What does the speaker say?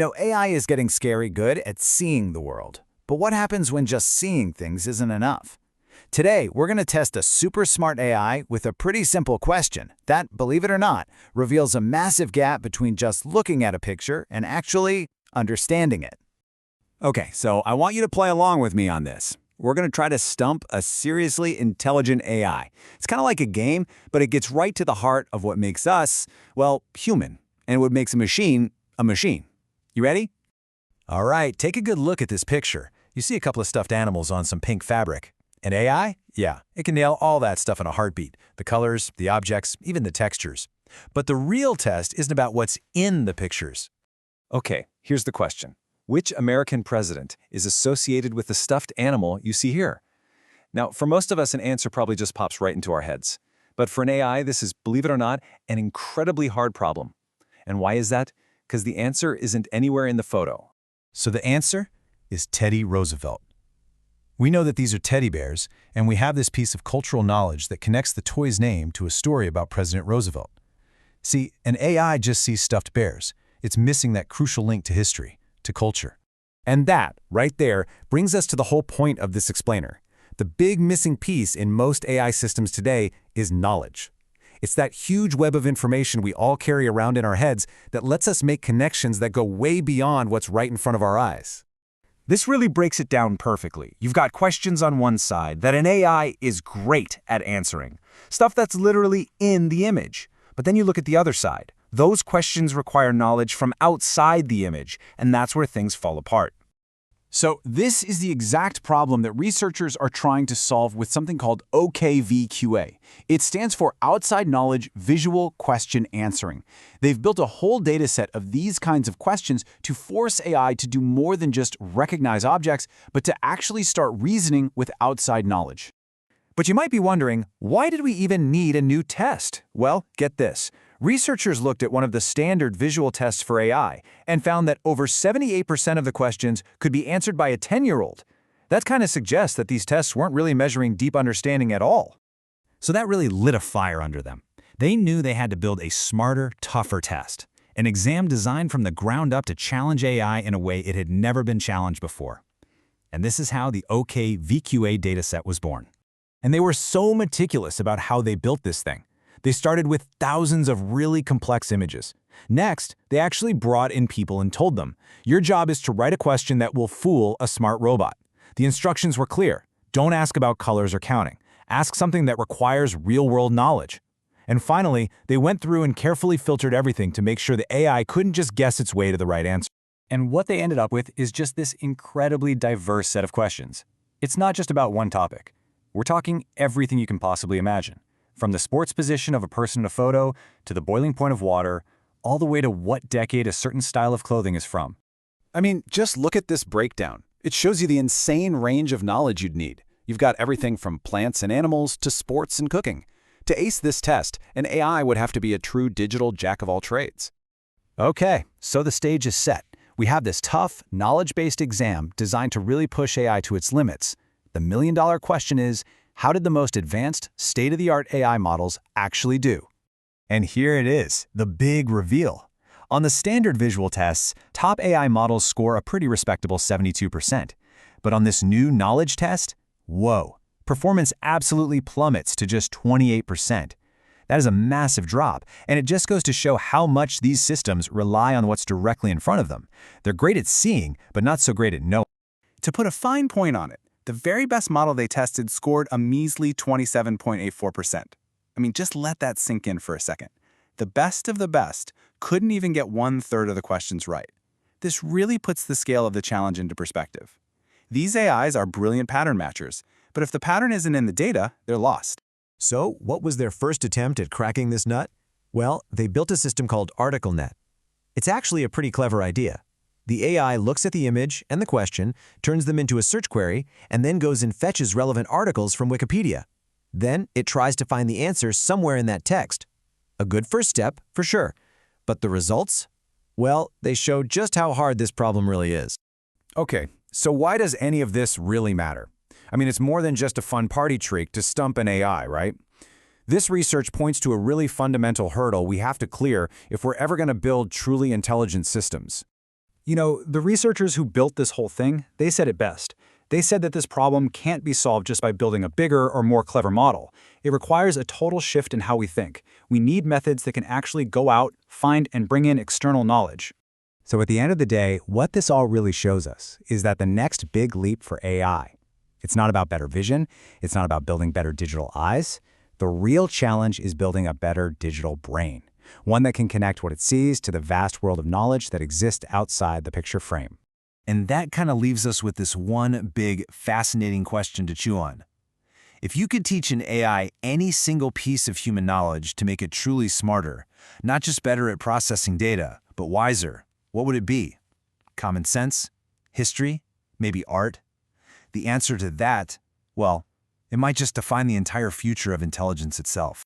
AI is getting scary good at seeing the world. But what happens when just seeing things isn't enough? Today, we're going to test a super smart AI with a pretty simple question that, believe it or not, reveals a massive gap between just looking at a picture and actually understanding it. Okay, so I want you to play along with me on this. We're going to try to stump a seriously intelligent AI. It's kind of like a game, but it gets right to the heart of what makes us, well, human, and what makes a machine a machine. You ready? All right, take a good look at this picture. You see a couple of stuffed animals on some pink fabric. And AI? Yeah, it can nail all that stuff in a heartbeat. The colors, the objects, even the textures. But the real test isn't about what's in the pictures. Okay, here's the question. Which American president is associated with the stuffed animal you see here? Now, for most of us, an answer probably just pops right into our heads. But for an AI, this is, believe it or not, an incredibly hard problem. And why is that? Because the answer isn't anywhere in the photo. So the answer is Teddy Roosevelt. We know that these are teddy bears, and we have this piece of cultural knowledge that connects the toy's name to a story about President Roosevelt. See, an AI just sees stuffed bears. It's missing that crucial link to history, to culture. And that, right there, brings us to the whole point of this explainer. The big missing piece in most AI systems today is knowledge. It's that huge web of information we all carry around in our heads that lets us make connections that go way beyond what's right in front of our eyes. This really breaks it down perfectly. You've got questions on one side that an AI is great at answering, stuff that's literally in the image. But then you look at the other side. Those questions require knowledge from outside the image, and that's where things fall apart. So this is the exact problem that researchers are trying to solve with something called OKVQA. It stands for Outside Knowledge Visual Question Answering. They've built a whole data set of these kinds of questions to force AI to do more than just recognize objects, but to actually start reasoning with outside knowledge. But you might be wondering, why did we even need a new test? Well, get this. Researchers looked at one of the standard visual tests for AI and found that over 78% of the questions could be answered by a 10-year-old. That kind of suggests that these tests weren't really measuring deep understanding at all. So that really lit a fire under them. They knew they had to build a smarter, tougher test. An exam designed from the ground up to challenge AI in a way it had never been challenged before. And this is how the OKVQA dataset was born. And they were so meticulous about how they built this thing. They started with thousands of really complex images. Next, they actually brought in people and told them, your job is to write a question that will fool a smart robot. The instructions were clear. Don't ask about colors or counting. Ask something that requires real-world knowledge. And finally, they went through and carefully filtered everything to make sure the AI couldn't just guess its way to the right answer. And what they ended up with is just this incredibly diverse set of questions. It's not just about one topic. We're talking everything you can possibly imagine. From the sports position of a person in a photo, to the boiling point of water, all the way to what decade a certain style of clothing is from. I mean, just look at this breakdown. It shows you the insane range of knowledge you'd need. You've got everything from plants and animals to sports and cooking. To ace this test, an AI would have to be a true digital jack-of-all-trades. Okay, so the stage is set. We have this tough, knowledge-based exam designed to really push AI to its limits. The million-dollar question is, how did the most advanced, state-of-the-art AI models actually do? And here it is, the big reveal. On the standard visual tests, top AI models score a pretty respectable 72%. But on this new knowledge test, whoa, performance absolutely plummets to just 28%. That is a massive drop, and it just goes to show how much these systems rely on what's directly in front of them. They're great at seeing, but not so great at knowing. To put a fine point on it, the very best model they tested scored a measly 27.84%. I mean, just let that sink in for a second. The best of the best couldn't even get 1/3 of the questions right. This really puts the scale of the challenge into perspective. These AIs are brilliant pattern matchers, but if the pattern isn't in the data, they're lost. So, what was their first attempt at cracking this nut? Well, they built a system called ArticleNet. It's actually a pretty clever idea. The AI looks at the image and the question, turns them into a search query, and then goes and fetches relevant articles from Wikipedia. Then it tries to find the answer somewhere in that text. A good first step, for sure. But the results? Well, they show just how hard this problem really is. Okay, so why does any of this really matter? I mean, it's more than just a fun party trick to stump an AI, right? This research points to a really fundamental hurdle we have to clear if we're ever going to build truly intelligent systems. You know, the researchers who built this whole thing, they said it best. They said that this problem can't be solved just by building a bigger or more clever model. It requires a total shift in how we think. We need methods that can actually go out, find, and bring in external knowledge. So at the end of the day, what this all really shows us is that the next big leap for AI, it's not about better vision, it's not about building better digital eyes. The real challenge is building a better digital brain, one that can connect what it sees to the vast world of knowledge that exists outside the picture frame. And that kind of leaves us with this one big, fascinating question to chew on. If you could teach an AI any single piece of human knowledge to make it truly smarter, not just better at processing data, but wiser, what would it be? Common sense? History? Maybe art? The answer to that, well, it might just define the entire future of intelligence itself.